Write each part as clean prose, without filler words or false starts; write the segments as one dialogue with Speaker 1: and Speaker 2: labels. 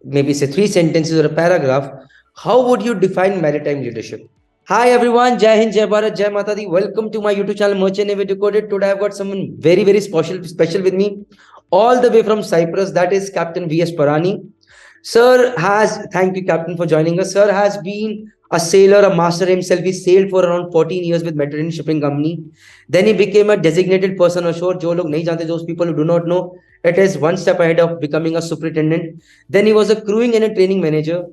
Speaker 1: maybe say 3 sentences or a paragraph, how would you define maritime leadership? Hi everyone, Jai Hind, Jai Bharat, Jai Mata Di. Welcome to my YouTube channel Merchant Navy Decoded. Today I've got someone very special with me, all the way from Cyprus. That is Captain V.S. Parani. Thank you, Captain, for joining us. Sir has been a sailor, a master himself. He sailed for around 14 years with Mediterranean Shipping Company. Then he became a designated person ashore. Jo log nahi jante, those people who do not know, it is one step ahead of becoming a superintendent. Then he was a crewing and a training manager.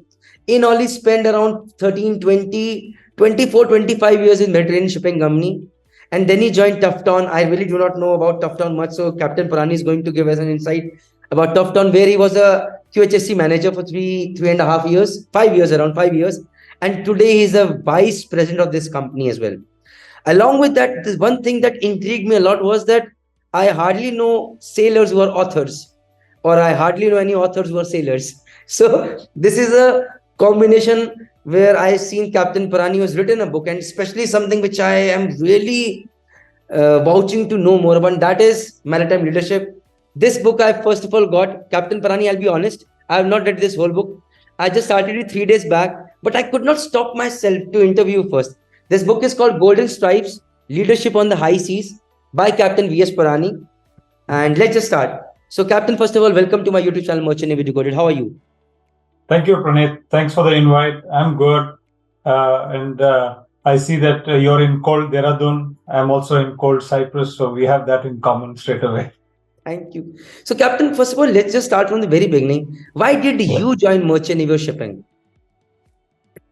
Speaker 1: In all, he spent around 13, 20, 24, 25 years in Mediterranean Shipping Company. And then he joined Tufton. I really do not know about Tufton much, so Captain Parani is going to give us an insight about Tufton, where he was a QHSC manager for 3.5 years, 5 years, around 5 years. And today he is a vice president of this company as well. Along with that, this one thing that intrigued me a lot was that I hardly know sailors who are authors, or I hardly know any authors who are sailors. So this is a combination where I seen Captain Parani has written a book, and especially something which I am really vouching to know more about, that is maritime leadership. This book I first of all got, Captain Parani, I'll be honest, I have not read this whole book. I just started it 3 days back, but I could not stop myself to interview first. This book is called Golden Stripes, Leadership on the High Seas by Captain V.S. Parani. And let's just start. So Captain, first of all, welcome to my YouTube channel, Merchant Navy Decoded. How are you?
Speaker 2: Thank you, Praneeth. Thanks for the invite. I'm good. And I see that you're in cold Dehradun. I'm also in cold Cyprus. So we have that in common straight away.
Speaker 1: Thank you. So Captain, first of all, let's just start from the very beginning. Why did you join Merchant Navy Shipping?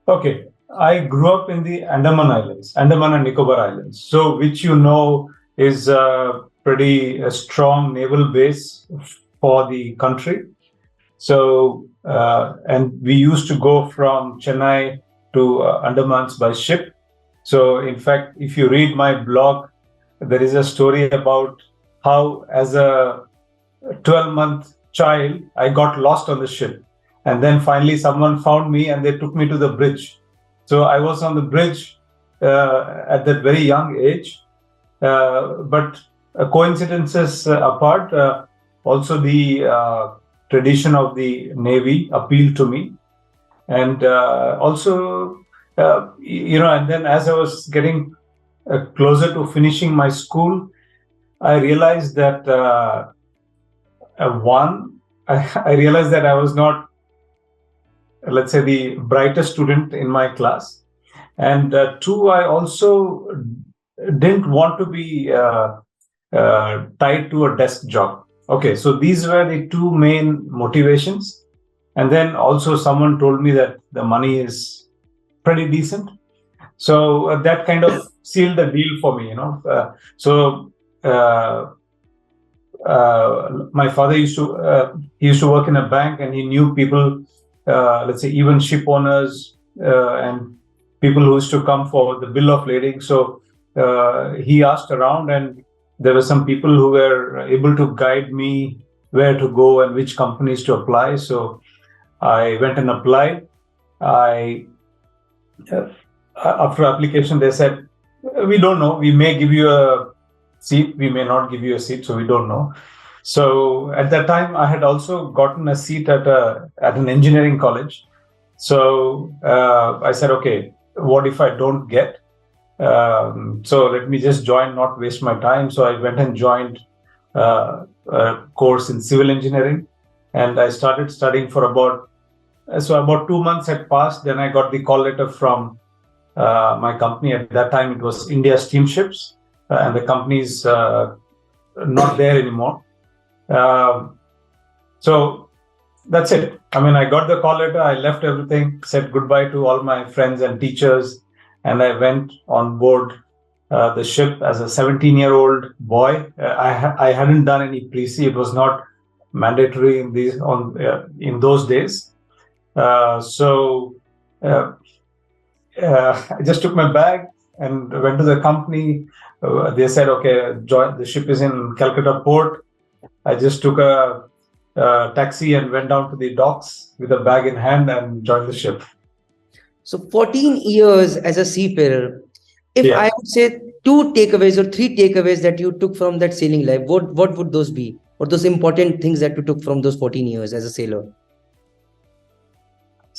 Speaker 2: Okay. I grew up in the Andaman Islands, Andaman and Nicobar Islands. So which you know is a pretty strong naval base for the country. So, and we used to go from Chennai to Andamans by ship. So, in fact, if you read my blog, there is a story about how, as a 12-month child, I got lost on the ship. And then finally, someone found me and they took me to the bridge. So, I was on the bridge at that very young age. But coincidences apart, also the tradition of the Navy appealed to me. And also, and then as I was getting closer to finishing my school, I realized that I realized that I was not, let's say, the brightest student in my class. And two, I also didn't want to be tied to a desk job. Okay, so these were the two main motivations. And then also someone told me that the money is pretty decent. So that kind of sealed the deal for me, my father used to work in a bank, and he knew people, let's say even ship owners and people who used to come for the bill of lading. So he asked around, and there were some people who were able to guide me where to go and which companies to apply. So I went and applied. After application, they said, we don't know. We may give you a seat. We may not give you a seat. So we don't know. So at that time, I had also gotten a seat at an engineering college. So I said, okay, what if I don't get? So let me just join, not waste my time. So I went and joined a course in civil engineering, and I started studying for about 2 months had passed. Then I got the call letter from my company. At that time, it was India Steamships, and the company's not there anymore. So that's it. I mean, I got the call letter. I left everything, said goodbye to all my friends and teachers. And I went on board the ship as a 17-year-old boy. I hadn't done any pre-sea. It was not mandatory in those days. So I just took my bag and went to the company. They said, okay, the ship is in Calcutta port. I just took a taxi and went down to the docks with a bag in hand and joined the ship.
Speaker 1: So 14 years as a seafarer, if I would say 2 takeaways or 3 takeaways that you took from that sailing life, what would those be? What those important things that you took from those 14 years as a sailor?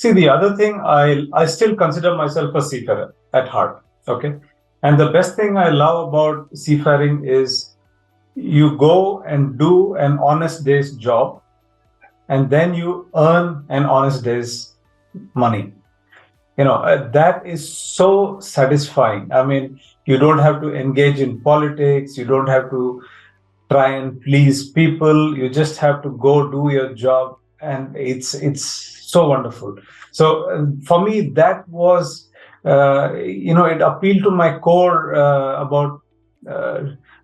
Speaker 2: See, the other thing, I still consider myself a seafarer at heart. Okay, and the best thing I love about seafaring is you go and do an honest day's job, and then you earn an honest day's money. That is so satisfying. I mean, you don't have to engage in politics, you don't have to try and please people, you just have to go do your job, and it's so wonderful. So for me, that was it appealed to my core about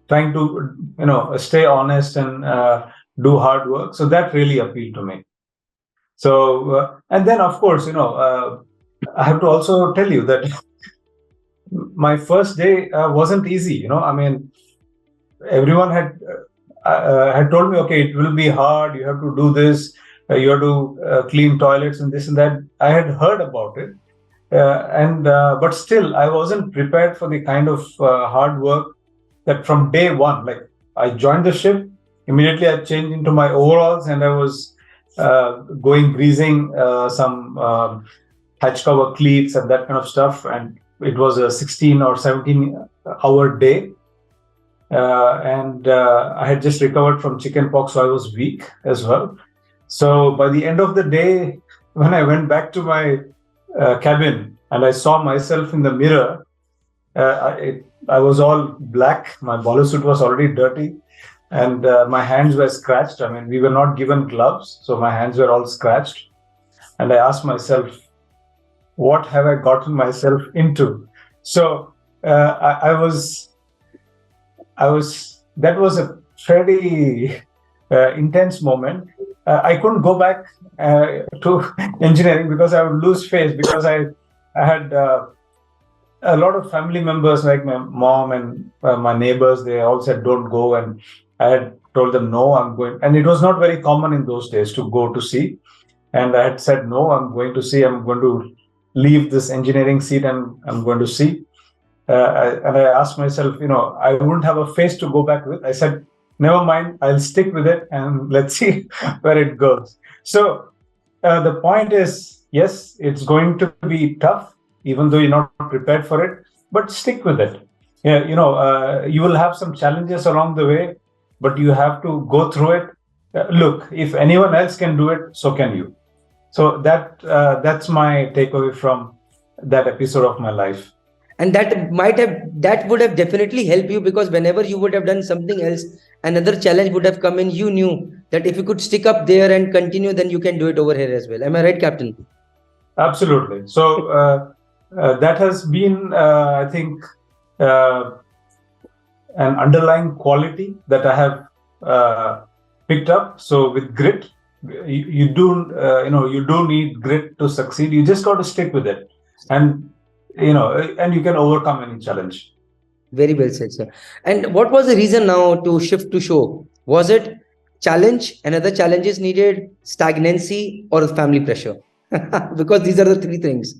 Speaker 2: trying to stay honest and do hard work. So that really appealed to me. So and then, of course, I have to also tell you that my first day wasn't easy. I mean, everyone had told me, okay, it will be hard. You have to do this. You have to clean toilets and this and that. I had heard about it, but still, I wasn't prepared for the kind of hard work that from day one. Like, I joined the ship, immediately I changed into my overalls, and I was greasing some hatch cover cleats and that kind of stuff. And it was a 16 or 17-hour day. And I had just recovered from chickenpox, so I was weak as well. So by the end of the day, when I went back to my cabin and I saw myself in the mirror, I was all black. My bolo suit was already dirty, and my hands were scratched. I mean, we were not given gloves, so my hands were all scratched. And I asked myself, what have I gotten myself into? So that was a fairly intense moment. I couldn't go back to engineering because I would lose face, because I had a lot of family members, like my mom and my neighbors. They all said, don't go. And I had told them, no, I'm going. And it was not very common in those days to go to sea. And I had said, no, I'm going to sea. I'm going to leave this engineering seat and I'm going to sea. And I asked myself, I wouldn't have a face to go back with. I said, never mind, I'll stick with it and let's see where it goes. So the point is, yes, it's going to be tough, even though you're not prepared for it, but stick with it. Yeah, you will have some challenges along the way, but you have to go through it. Look, if anyone else can do it, so can you. So that's my takeaway from that episode of my life.
Speaker 1: And that would have definitely helped you, because whenever you would have done something else, another challenge would have come in. You knew that if you could stick up there and continue, then you can do it over here as well. Am I right, Captain?
Speaker 2: Absolutely. So that has been, I think, an underlying quality that I have picked up. So with grit, you do need grit to succeed. You just got to stick with it, and you can overcome any challenge.
Speaker 1: Very well said, sir. And what was the reason now to shift to shore? Was it challenge, another challenges needed, stagnancy, or family pressure? Because these are the three things.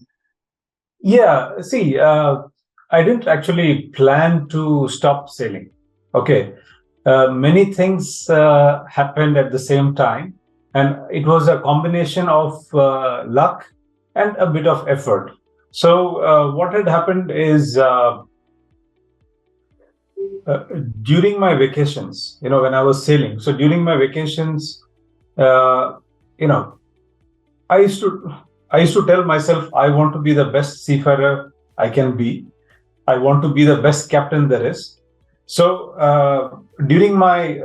Speaker 2: Yeah, see, I didn't actually plan to stop sailing. Okay. Many things happened at the same time, and it was a combination of luck and a bit of effort. So what had happened is, during my vacations, when I was sailing, so during my vacations, I used to tell myself, I want to be the best seafarer I can be. I want to be the best captain there is. So during my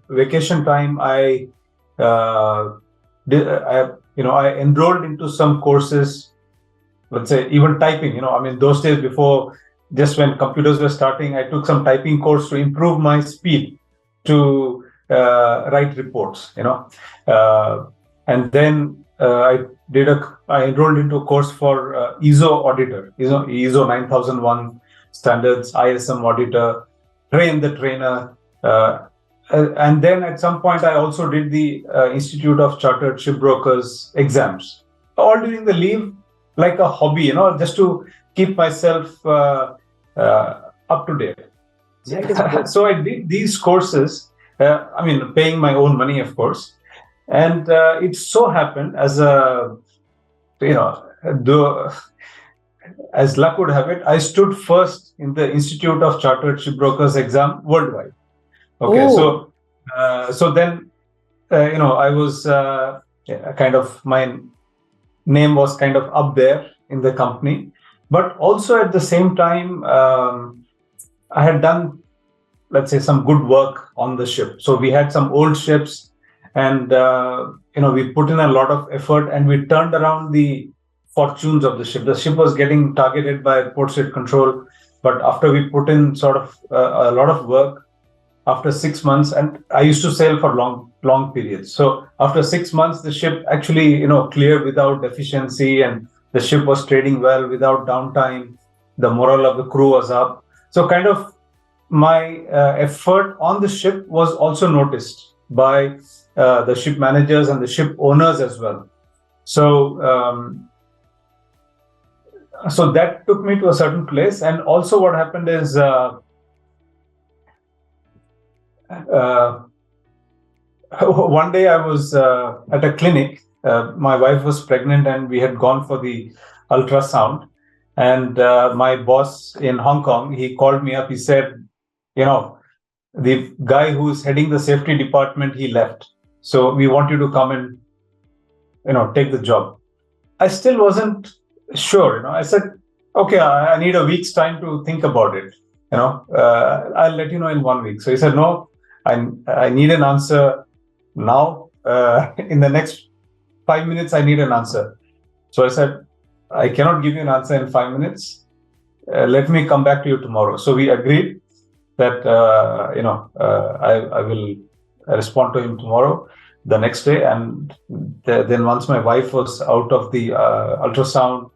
Speaker 2: vacation time, I enrolled into some courses. Let's say even typing. Those days before, just when computers were starting, I took some typing course to improve my speed to write reports. And then I enrolled into a course for ISO auditor, ISO 9001 standards, ISM auditor, train the trainer. And then at some point, I also did the Institute of Chartered Shipbrokers exams, all during the leave, like a hobby, just to keep myself up to date. So I did these courses, paying my own money, of course. And it so happened, as a though, as luck would have it, I stood first in the Institute of Chartered Shipbrokers exam worldwide. Okay, so then, I was kind of, my name was kind of up there in the company, but also at the same time, I had done, let's say, some good work on the ship. So we had some old ships, and we put in a lot of effort, and we turned around the fortunes of the ship. The ship was getting targeted by Port State Control, but after we put in sort of a lot of work, after 6 months, and I used to sail for long periods. So after 6 months, the ship actually, cleared without deficiency, and the ship was trading well without downtime. The morale of the crew was up. So kind of my effort on the ship was also noticed by the ship managers and the ship owners as well. So so that took me to a certain place. And also what happened is, one day I was at a clinic. My wife was pregnant, and we had gone for the ultrasound. And my boss in Hong Kong, he called me up. He said, the guy who's heading the safety department, he left. So we want you to come and, take the job. I still wasn't sure. I said, okay, I need a week's time to think about it. I'll let you know in 1 week. So he said, no, I need an answer now. In the next 5 minutes, I need an answer. So I said, I cannot give you an answer in 5 minutes. Let me come back to you tomorrow. So we agreed that, I will respond to him tomorrow, the next day. And then once my wife was out of the ultrasound,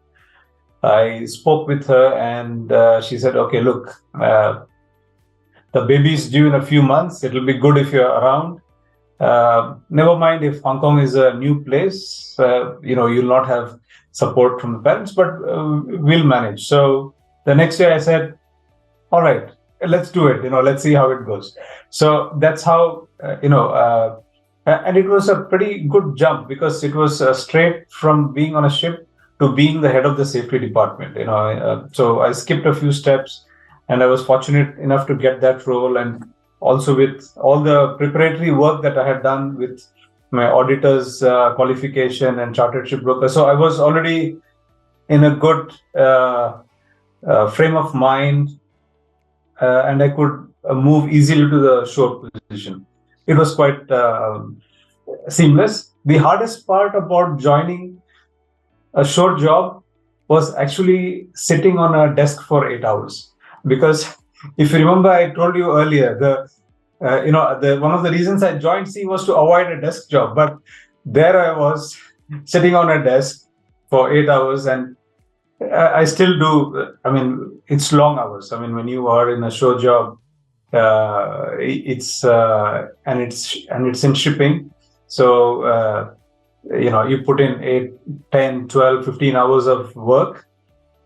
Speaker 2: I spoke with her, and she said, okay, look, the baby's due in a few months. It'll be good if you're around. Never mind if Hong Kong is a new place, you'll not have support from the parents, but we'll manage. So the next day I said, all right, let's do it. Let's see how it goes. So that's how, and it was a pretty good jump, because it was straight from being on a ship to being the head of the safety department. So I skipped a few steps, and I was fortunate enough to get that role. And also with all the preparatory work that I had done with my auditor's qualification and chartered shipbroker. So I was already in a good frame of mind, and I could move easily to the shore position. It was quite seamless. The hardest part about joining a shore job was actually sitting on a desk for 8 hours. Because if you remember, I told you earlier, one of the reasons I joined sea was to avoid a desk job. But there I was sitting on a desk for 8 hours, and I still do. I mean, it's long hours. I mean, when you are in a shore job, it's in shipping. So you put in 8, 10, 12, 15 hours of work,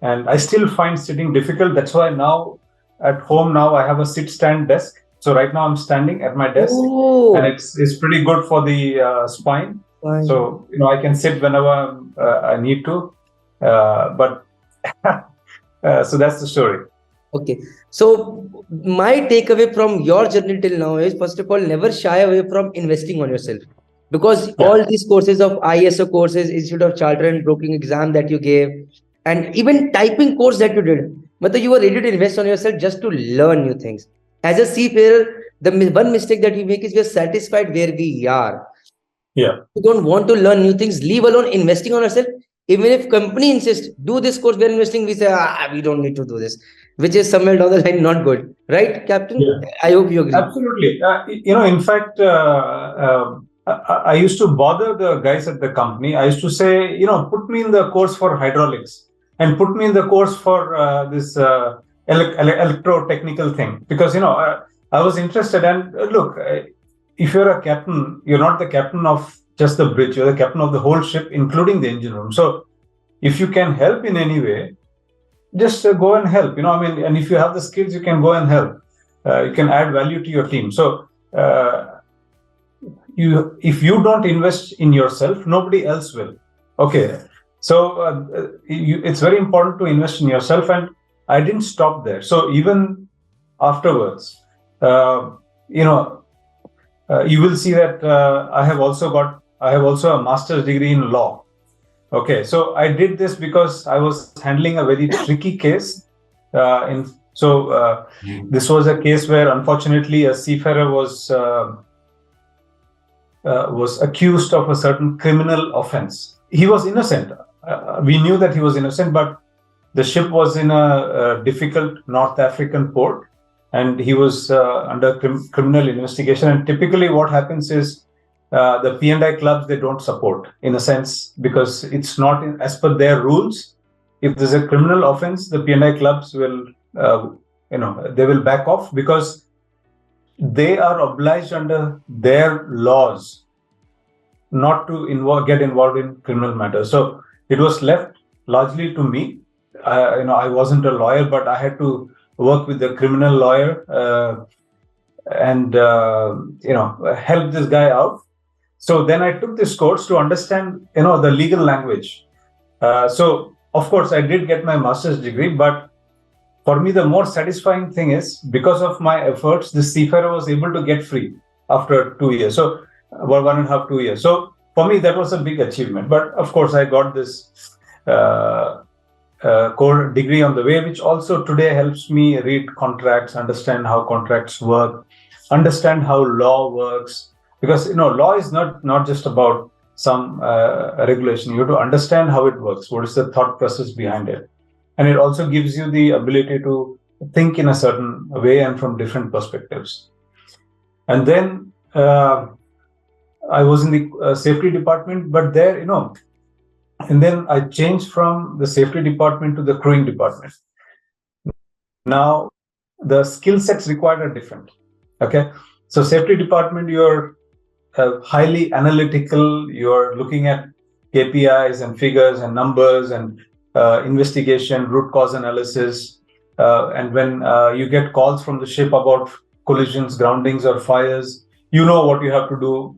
Speaker 2: and I still find sitting difficult. That's why now at home I have a sit-stand desk. So right now I'm standing at my desk, and it's pretty good for the spine.
Speaker 1: Fine.
Speaker 2: So I can sit whenever I need to. But so that's the story.
Speaker 1: Okay. So my takeaway from your journey till now is, first of all, never shy away from investing on yourself. Because all these courses of ISO courses, Institute of Charter and Broking exam that you gave, and even typing course that you did, but you were ready to invest on yourself just to learn new things. As a seafarer, the one mistake that we make is we are satisfied where we are.
Speaker 2: Yeah.
Speaker 1: We don't want to learn new things, leave alone investing on ourselves. Even if company insists, do this course, we are investing, we say, we don't need to do this, which is somewhere down the line not good. Right, Captain?
Speaker 2: Yeah.
Speaker 1: I hope you agree.
Speaker 2: Absolutely. In fact, I used to bother the guys at the company. I used to say, put me in the course for hydraulics, and put me in the course for this electro-technical thing, because I was interested. And look, if you're a captain, you're not the captain of just the bridge, you're the captain of the whole ship, including the engine room. So if you can help in any way, just go and help. And if you have the skills, you can go and help. You can add value to your team. So if you don't invest in yourself, nobody else will. Okay. So it's very important to invest in yourself, and I didn't stop there. So even afterwards, you know, you will see that I have also a master's degree in law. Okay, so I did this because I was handling a very tricky case. This was a case where, unfortunately, a seafarer was accused of a certain criminal offense. He was innocent. We knew that he was innocent, but the ship was in a difficult North African port, and he was under criminal investigation. And typically, what happens is the P&I clubs, they don't support, in a sense, because it's not as per their rules. If there's a criminal offense, the P&I clubs will, they will back off, because they are obliged under their laws not to get involved in criminal matters. So it was left largely to me. I wasn't a lawyer, but I had to work with the criminal lawyer and help this guy out. So then I took this course to understand, the legal language. So of course I did get my master's degree, but for me the more satisfying thing is, because of my efforts, the seafarer was able to get free after 2 years. So about 1.5, 2 years. So for me that was a big achievement. But of course I got this core degree on the way, which also today helps me read contracts, understand how contracts work, understand how law works. Because law is not just about some regulation. You have to understand how it works. What is the thought process behind it? And it also gives you the ability to think in a certain way and from different perspectives. And then I was in the safety department, but there, and then I changed from the safety department to the crewing department. Now, the skill sets required are different. Okay, so safety department, you're highly analytical. You're looking at KPIs and figures and numbers and investigation, root cause analysis. And when you get calls from the ship about collisions, groundings, or fires, you know what you have to do.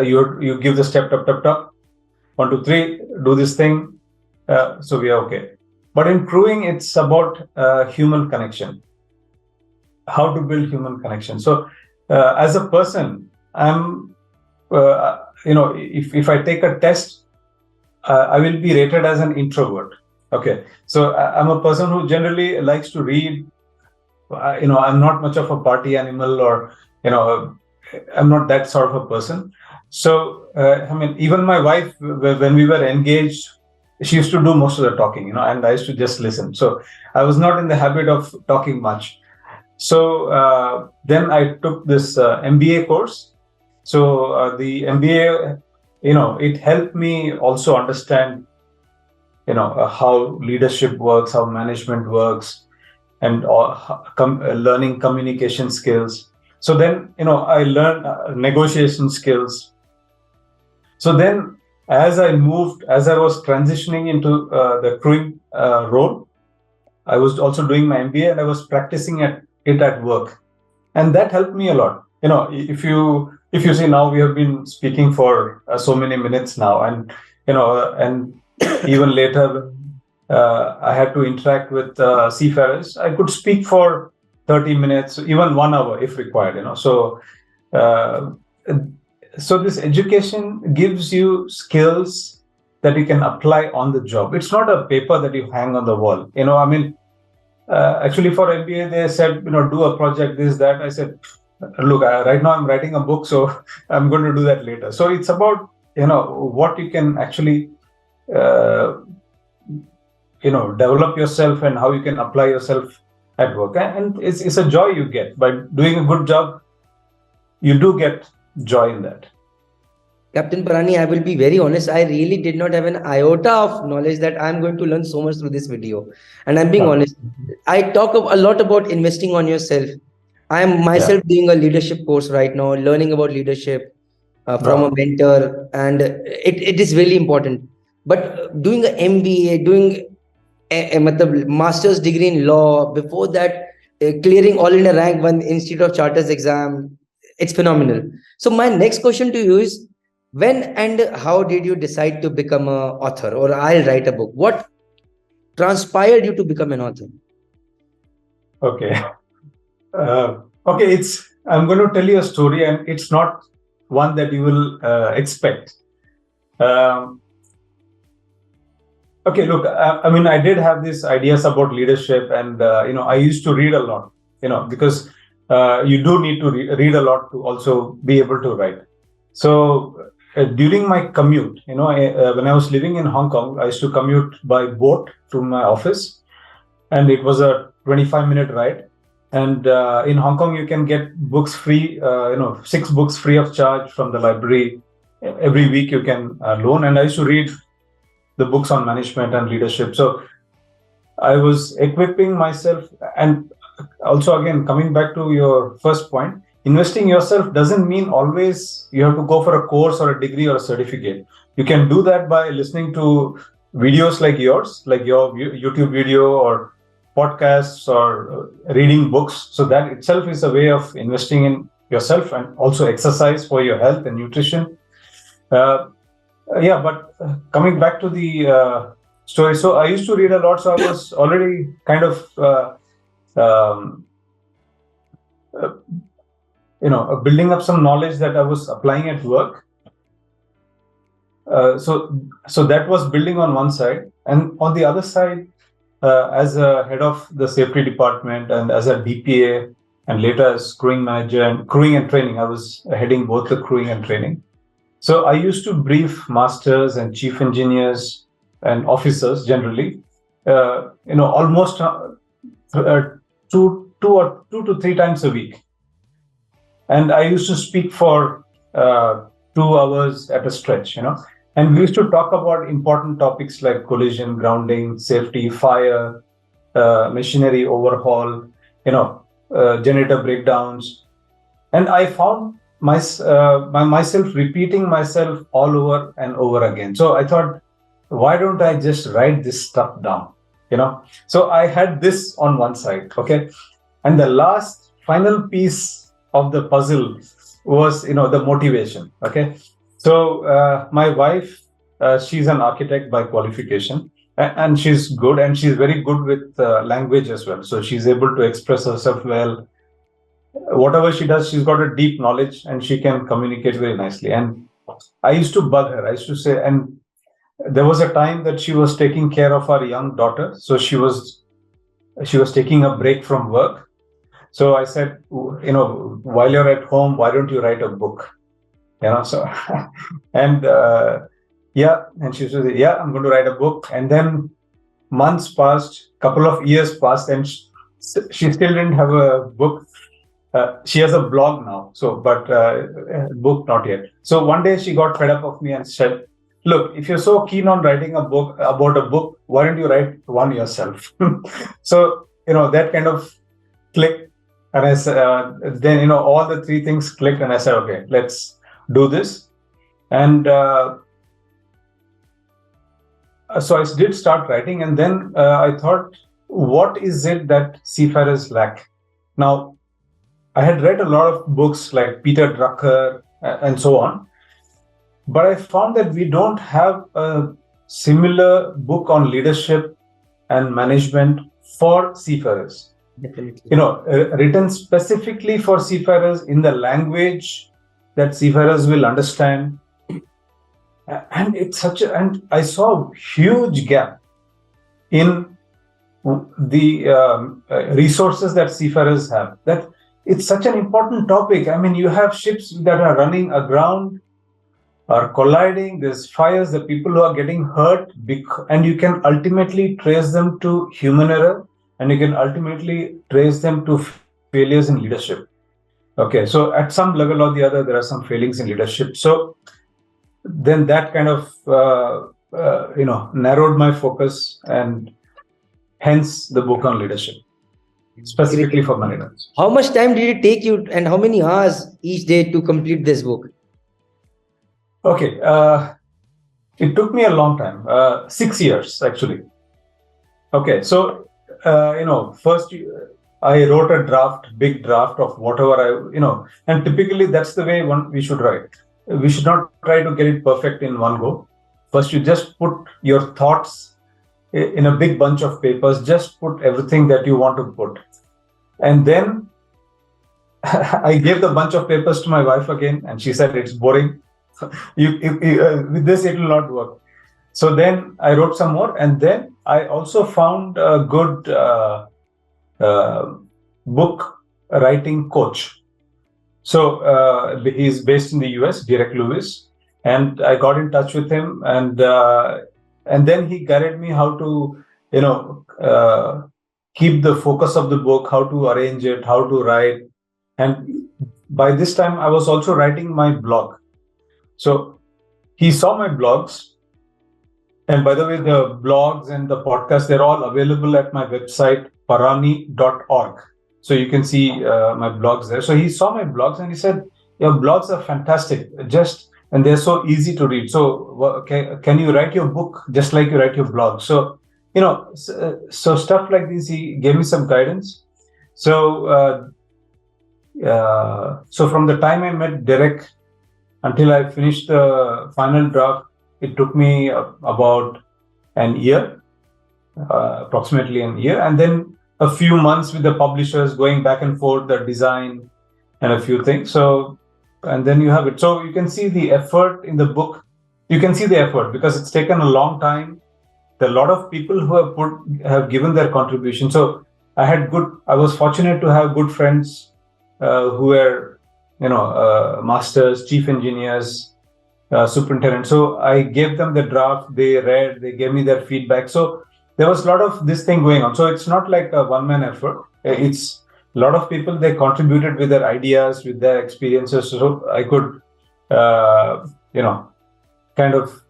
Speaker 2: You give the step, 1, 2, 3, do this thing. So we are okay. But in crewing, it's about human connection. How to build human connection. So as a person, I'm, if I take a test, I will be rated as an introvert. Okay. So I'm a person who generally likes to read. I'm not much of a party animal, or, I'm not that sort of a person. So, even my wife, when we were engaged, she used to do most of the talking, and I used to just listen. So I was not in the habit of talking much. So then I took this MBA course. So the MBA, it helped me also understand, how leadership works, how management works, and learning communication skills. So then, I learned negotiation skills. So then, as I was transitioning into the crewing role, I was also doing my MBA, and I was practicing it at work, and that helped me a lot. If you see, now we have been speaking for so many minutes now, and and even later, I had to interact with seafarers. I could speak for 30 minutes, even 1 hour if required. So this education gives you skills that you can apply on the job. It's not a paper that you hang on the wall. Actually for MBA, they said, do a project, this, that. I said, look, right now I'm writing a book, so I'm going to do that later. So it's about, what you can actually, develop yourself and how you can apply yourself at work. And it's a joy you get by doing a good job. You do get joy in that.
Speaker 1: Captain Parani, I will be very honest. I really did not have an iota of knowledge that I'm going to learn so much through this video. And I'm being honest. I talk a lot about investing on yourself. I am myself doing a leadership course right now, learning about leadership from a mentor, and it is really important. But doing an MBA, doing a master's degree in law, before that, clearing all in a rank 1 Institute of Charters exam, it's phenomenal. So my next question to you is, When and how did you decide to become a author, or I'll write a book? What transpired you to become an author?
Speaker 2: Okay. Okay, I'm going to tell you a story, and it's not one that you will expect. Um, okay, look, I mean, I did have these ideas about leadership, and I used to read a lot, because you do need to read a lot to also be able to write. So during my commute, when I was living in Hong Kong, I used to commute by boat to my office, and it was a 25-minute ride. And in Hong Kong, you can get books free, 6 books free of charge from the library. Every week you can loan. And I used to read the books on management and leadership. So I was equipping myself. And also, again, coming back to your first point, investing yourself doesn't mean always you have to go for a course or a degree or a certificate. You can do that by listening to videos like yours, like your YouTube video or podcasts or reading books. So that itself is a way of investing in yourself, and also exercise for your health and nutrition. But coming back to the story, so I used to read a lot. So I was already kind of, building up some knowledge that I was applying at work. So that was building on one side, and on the other side, as a head of the safety department and as a DPA, and later as crewing manager and crewing and training, I was heading both the crewing and training. So I used to brief masters and chief engineers and officers generally, almost 2 to 3 times a week. And I used to speak for 2 hours at a stretch, And we used to talk about important topics like collision, grounding, safety, fire, machinery overhaul, generator breakdowns. And I found myself repeating myself all over and over again. So I thought, why don't I just write this stuff down? So I had this on one side, okay? And the last final piece of the puzzle was, the motivation, okay? So my wife, she's an architect by qualification, and she's good, and she's very good with language as well. So she's able to express herself well. Whatever she does, she's got a deep knowledge, and she can communicate very nicely. And I used to bug her. I used to say, and there was a time that she was taking care of our young daughter. So she was taking a break from work. So I said, while you're at home, why don't you write a book? So, and and she said, I'm going to write a book. And then months passed, couple of years passed, and she still didn't have a book. She has a blog now, but book not yet. So one day she got fed up of me and said, look, if you're so keen on writing a book about a book, why don't you write one yourself? So, that kind of clicked. And I said, then, all the 3 things clicked, and I said, okay, let's do this. And so I did start writing, and then I thought, what is it that seafarers lack? Now, I had read a lot of books like Peter Drucker and so on, but I found that we don't have a similar book on leadership and management for seafarers.
Speaker 1: Definitely.
Speaker 2: Written specifically for seafarers in the language that seafarers will understand. And and I saw a huge gap in the resources that seafarers have. That it's such an important topic. I mean, you have ships that are running aground, are colliding, there's fires, the people who are getting hurt, and you can ultimately trace them to human error, and you can ultimately trace them to failures in leadership. Okay, so at some level or the other, there are some failings in leadership. So then that kind of, narrowed my focus, and hence the book on leadership, specifically for managers.
Speaker 1: How much time did it take you, and how many hours each day to complete this book?
Speaker 2: Okay, it took me a long time, 6 years actually. Okay, so, first I wrote a big draft of whatever and typically that's the way we should write. we should not try to get it perfect in one go. First, you just put your thoughts in a big bunch of papers, just put everything that you want to put. And then I gave the bunch of papers to my wife again, and she said, it's boring. With this, it will not work. So then I wrote some more, and then I also found a good book writing coach. So he's based in the US, Derek Lewis, and I got in touch with him, and then he guided me how to, keep the focus of the book, how to arrange it, how to write. And by this time, I was also writing my blog. So he saw my blogs. And by the way, the blogs and the podcast, they're all available at my website, parani.org. So you can see my blogs there. So he saw my blogs and he said, your blogs are fantastic, and they're so easy to read. So can you write your book just like you write your blog? So, so stuff like this, he gave me some guidance. So, so from the time I met Derek until I finished the final draft, it took me about an year, approximately an year, and then a few months with the publishers going back and forth, the design and a few things. So, and then you have it. So you can see the effort in the book. You can see the effort because it's taken a long time. There are a lot of people who have given their contribution. So I was fortunate to have good friends who were, masters, chief engineers, superintendent. So I gave them the draft, they read, they gave me their feedback. So there was a lot of this thing going on. So it's not like a one-man effort. It's a lot of people, they contributed with their ideas, with their experiences. So I could, kind of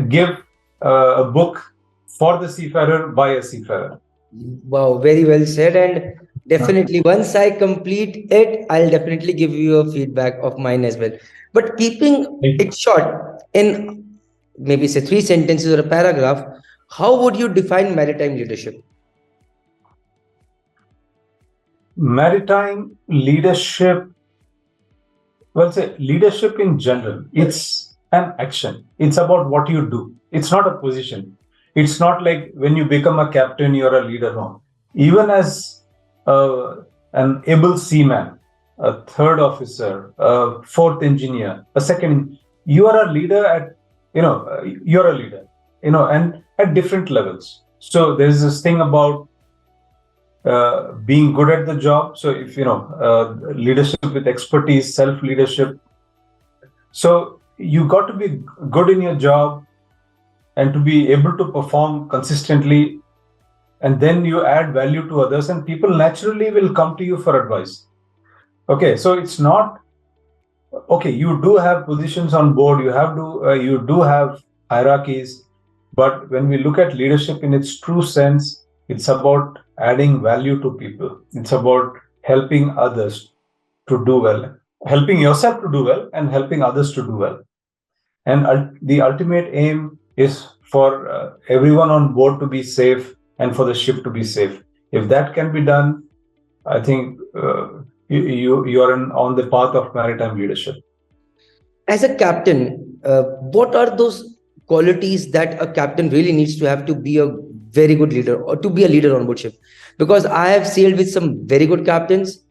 Speaker 2: give a book for the seafarer by a seafarer.
Speaker 1: Wow, very well said. And definitely, once I complete it, I'll definitely give you a feedback of mine as well. But keeping it short, in maybe say 3 sentences or a paragraph, how would you define maritime leadership?
Speaker 2: Maritime leadership, say leadership in general, it's an action. It's about what you do. It's not a position. It's not like when you become a captain, you're a leader. No. Even as an able seaman, a third officer, a fourth engineer, a second, you are a leader you're a leader, and at different levels. So there's this thing about being good at the job. So if, leadership with expertise, self-leadership. So you got to be good in your job and to be able to perform consistently. And then you add value to others and people naturally will come to you for advice. Okay, so it's not, okay, you do have positions on board, you do have hierarchies, but when we look at leadership in its true sense, it's about adding value to people. It's about helping others to do well, helping yourself to do well and helping others to do well. And the ultimate aim is for everyone on board to be safe and for the ship to be safe. If that can be done, I think you are on the path of maritime leadership.
Speaker 1: As a captain, what are those qualities that a captain really needs to have to be a very good leader or to be a leader on board ship? Because I have sailed with some very good captains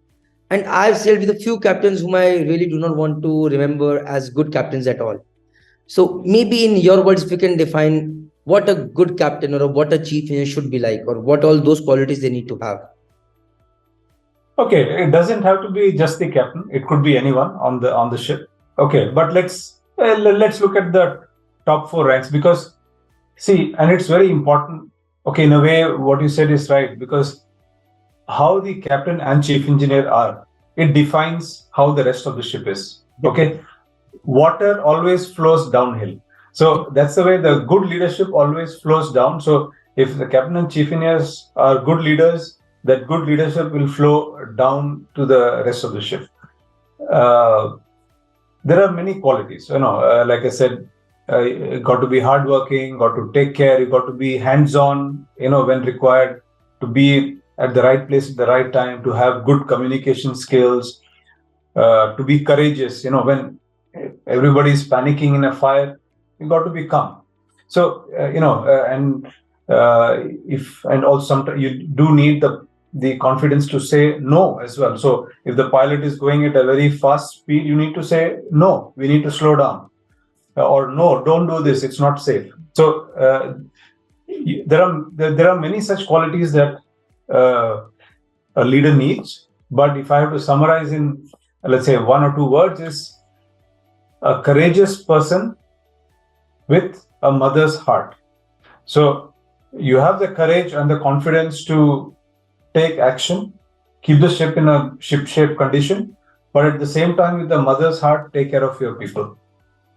Speaker 1: and I've sailed with a few captains whom I really do not want to remember as good captains at all. So maybe in your words, if you can define what a good captain or what a chief engineer should be like, or what all those qualities they need to have.
Speaker 2: Okay, it doesn't have to be just the captain. It could be anyone on the ship. Okay, but let's look at the top 4 ranks, because see, and it's very important. Okay, in a way, what you said is right, because how the captain and chief engineer are, it defines how the rest of the ship is. Okay, water always flows downhill. So that's the way the good leadership always flows down. So if the captain and chief engineers are good leaders, that good leadership will flow down to the rest of the ship. There are many qualities, like I said, you got to be hardworking, got to take care, you got to be hands-on, when required, to be at the right place at the right time, to have good communication skills, to be courageous, when everybody is panicking in a fire, you got to be calm. So and also sometimes you do need the confidence to say no as well. So if the pilot is going at a very fast speed, you need to say no, we need to slow down, or no, don't do this, it's not safe. So there are many such qualities that a leader needs. But if I have to summarize in, let's say, one or two words, is a courageous person with a mother's heart. So you have the courage and the confidence to take action, keep the ship in a ship-shape condition, but at the same time, with the mother's heart, take care of your people.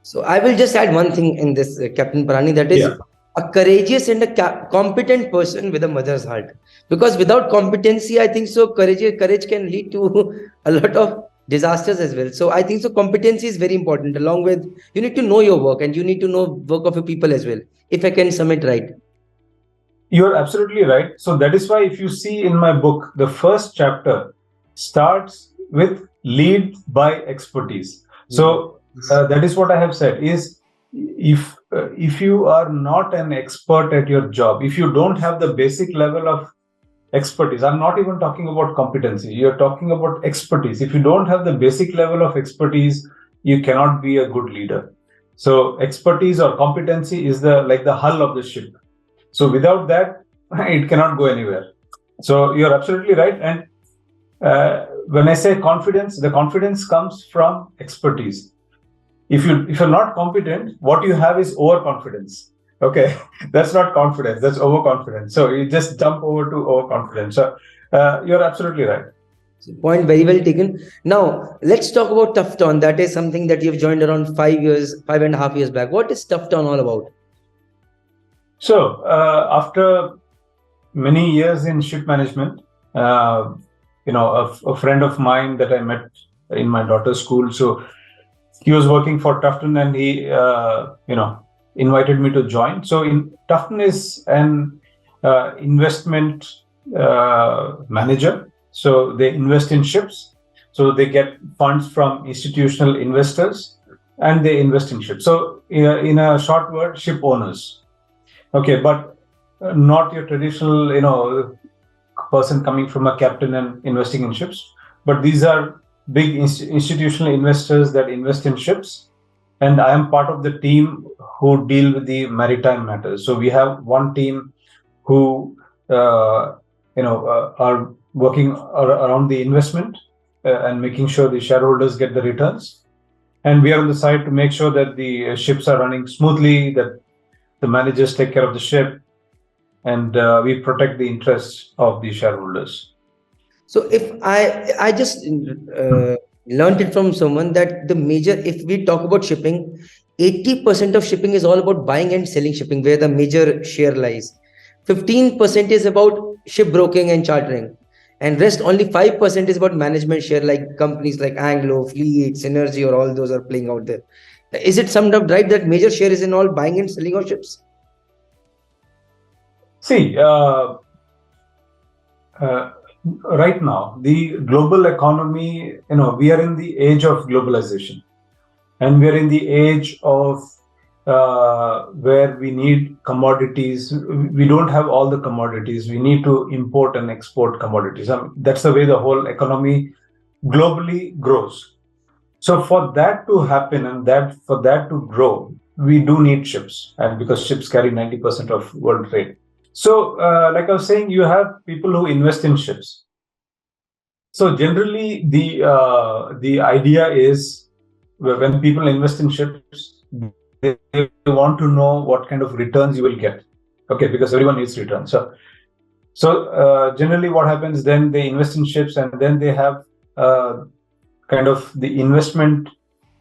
Speaker 1: So I will just add one thing in this, Captain Parani, that is a courageous and a competent person with a mother's heart. Because without competency, I think so courage can lead to a lot of disasters as well. So I think so competency is very important. Along with, you need to know your work and you need to know work of your people as well. If I can sum it right.
Speaker 2: You're absolutely right. So that is why, if you see in my book, the first chapter starts with lead by expertise. So that is what I have said, is if you are not an expert at your job, if you don't have the basic level of expertise, I'm not even talking about competency, you're talking about expertise. If you don't have the basic level of expertise, you cannot be a good leader. So expertise or competency is like the hull of the ship. So without that, it cannot go anywhere. So you're absolutely right. And when I say confidence, the confidence comes from expertise. If you're not competent, what you have is overconfidence. Okay, that's not confidence, that's overconfidence. So you just jump over to overconfidence. So you're absolutely right.
Speaker 1: Point very well taken. Now let's talk about Tufton. That is something that you've joined around 5.5 years back. What is Tufton all about?
Speaker 2: So after many years in ship management, a friend of mine that I met in my daughter's school, so he was working for Tufton, and he invited me to join. So Tufton is an investment manager. So they invest in ships. So they get funds from institutional investors and they invest in ships. So in a short word, ship owners. Okay, but not your traditional, person coming from a captain and investing in ships. But these are big institutional investors that invest in ships. And I am part of the team who deal with the maritime matters. So we have one team who, are working around the investment and making sure the shareholders get the returns. And we are on the side to make sure that the ships are running smoothly, that the managers take care of the ship, and we protect the interests of the shareholders.
Speaker 1: So if I just learned it from someone that if we talk about shipping, 80% of shipping is all about buying and selling shipping, where the major share lies. 15% is about ship broking and chartering, and rest only 5% is about management share, like companies like Anglo, Fleet, Synergy, or all those are playing out there. Is it summed up right that major share is in all buying and selling of ships?
Speaker 2: See, right now, the global economy, we are in the age of globalization, and we are in the age of where we need commodities. We don't have all the commodities. We need to import and export commodities. That's the way the whole economy globally grows. So for that to happen and for that to grow, we do need ships, and because ships carry 90% of world trade. So like I was saying, you have people who invest in ships. So generally, the idea is, when people invest in ships, they want to know what kind of returns you will get. Okay, because everyone needs returns. So generally what happens, then they invest in ships, and then they have kind of the investment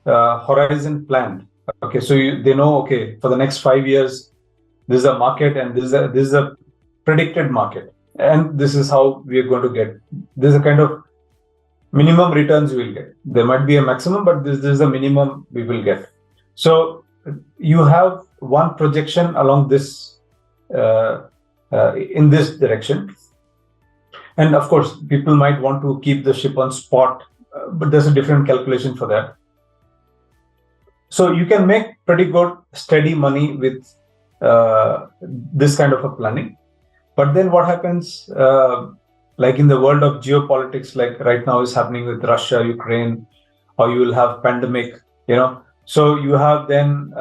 Speaker 2: horizon planned. Okay, so they know, okay, for the next 5 years, this is a market, and this is a predicted market, and this is how we are going to get. This is a kind of minimum returns we will get. There might be a maximum, but this is the minimum we will get. So you have one projection along this in this direction, and of course, people might want to keep the ship on spot, but there's a different calculation for that. So you can make pretty good, steady money with this kind of a planning. But then what happens, like in the world of geopolitics, like right now is happening with Russia, Ukraine, or you will have pandemic, so you have then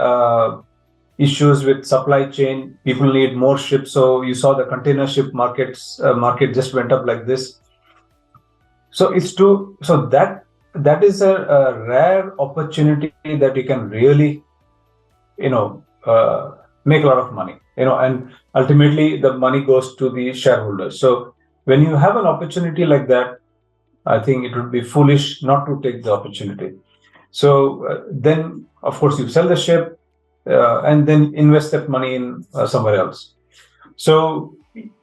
Speaker 2: issues with supply chain. People need more ships. So you saw the container ship market just went up like this. So that is a rare opportunity that you can really, make a lot of money, and ultimately the money goes to the shareholders. So when you have an opportunity like that, I think it would be foolish not to take the opportunity. So then, of course, you sell the ship and then invest that money in somewhere else. So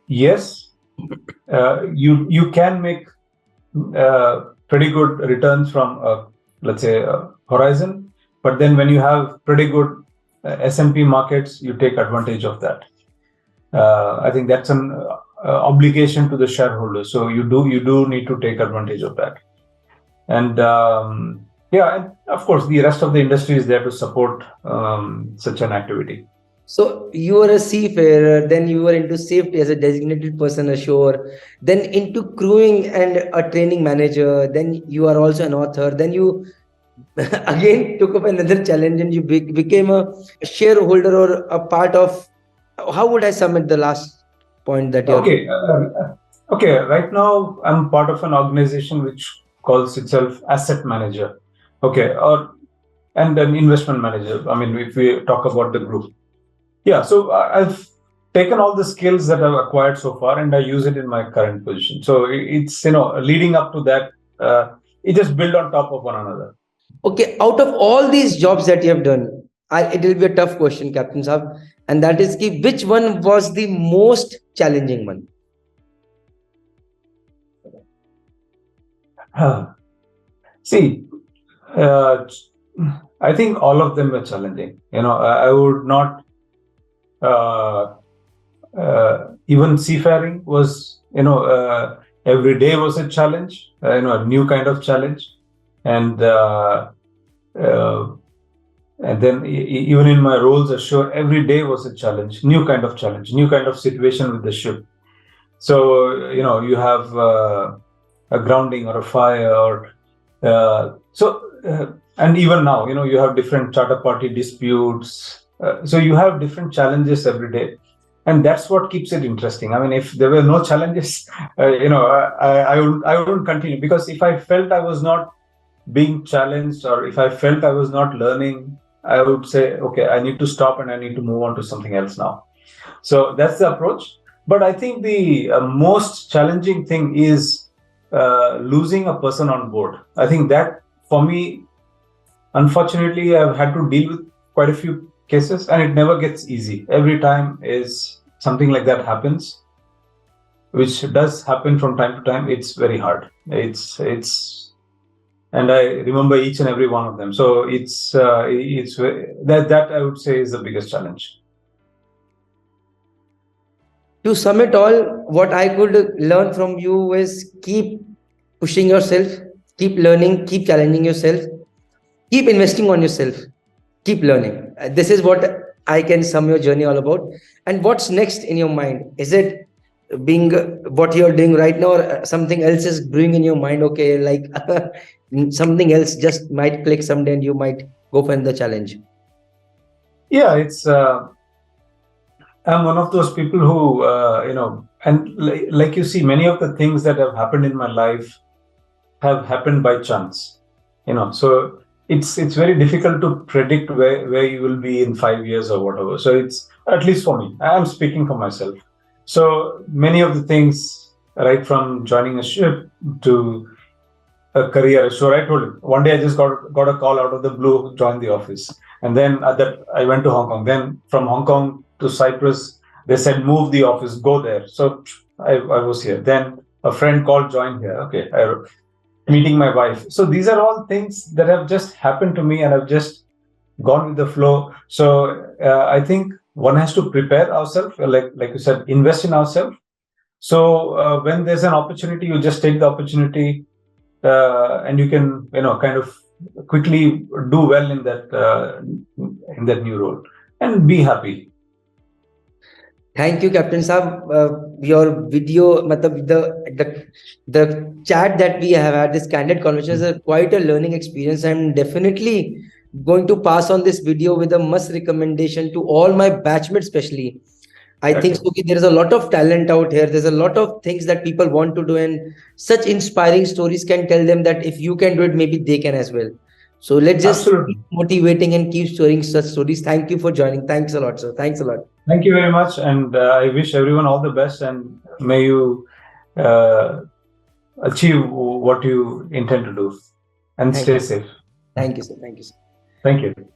Speaker 2: yes, you can make pretty good returns from, let's say, horizon. But then when you have pretty good S&P markets, you take advantage of that. I think that's an obligation to the shareholders. So you do need to take advantage of that. And and of course, the rest of the industry is there to support such an activity.
Speaker 1: So you were a seafarer, then you were into safety as a designated person ashore, then into crewing and a training manager, then you are also an author, then you again took up another challenge and you became a shareholder or a part of, how would I submit the last point that you're...
Speaker 2: Okay, right now I'm part of an organization which calls itself asset manager, and an investment manager. I mean, if we talk about the group. Yeah, so I've taken all the skills that I've acquired so far and I use it in my current position. So it's, leading up to that, it just build on top of one another.
Speaker 1: Okay, out of all these jobs that you have done, it will be a tough question, Captain Saab, and that is which one was the most challenging one?
Speaker 2: See, I think all of them were challenging. I would not. Even seafaring was, every day was a challenge. A new kind of challenge, and then even in my roles ashore, every day was a challenge, new kind of situation with the ship. So you have a grounding or a fire, or and even now, you have different charter party disputes. So you have different challenges every day, and that's what keeps it interesting. I mean, if there were no challenges, I wouldn't continue, because if I felt I was not being challenged, or if I felt I was not learning, I would say, okay, I need to stop and I need to move on to something else now. So that's the approach. But I think the most challenging thing is losing a person on board. I think that, for me, unfortunately, I've had to deal with quite a few cases, and it never gets easy. Every time is something like that happens, which does happen from time to time. It's very hard. And I remember each and every one of them. So it's that I would say is the biggest challenge.
Speaker 1: To sum it all, what I could learn from you is keep pushing yourself, keep learning, keep challenging yourself, keep investing on yourself, keep learning. This is what I can sum your journey all about. And what's next in your mind? Is it being what you're doing right now, or something else is brewing in your mind? Okay, like something else just might click someday and you might go for the challenge.
Speaker 2: Yeah, it's I'm one of those people who and like you see, many of the things that have happened in my life have happened by chance. So it's very difficult to predict where you will be in 5 years or whatever. So it's, at least for me, I am speaking for myself. So many of the things, right from joining a ship to a career ashore, I told you, one day I just got a call out of the blue, joined the office. And then I went to Hong Kong. Then from Hong Kong to Cyprus, they said, move the office, go there. So I was here. Then a friend called, joined here. Okay, meeting my wife. So these are all things that have just happened to me, and I've just gone with the flow. So I think one has to prepare ourselves, like you said, invest in ourselves. So when there's an opportunity, you just take the opportunity, and you can kind of quickly do well in that new role and be happy.
Speaker 1: Thank you, Captain Saab. Your video, matlab the chat that we have had, this candid conversation, is quite a learning experience. I'm definitely going to pass on this video with a must recommendation to all my batchmates, especially. I think so, there is a lot of talent out here. There's a lot of things that people want to do, and such inspiring stories can tell them that if you can do it, maybe they can as well. So let's just keep motivating and keep sharing such stories. Thank you for joining. Thanks a lot, sir. Thanks a lot.
Speaker 2: Thank you very much, and I wish everyone all the best, and may you achieve what you intend to do, and stay safe.
Speaker 1: Thank you, sir. Thank you, sir.
Speaker 2: Thank you.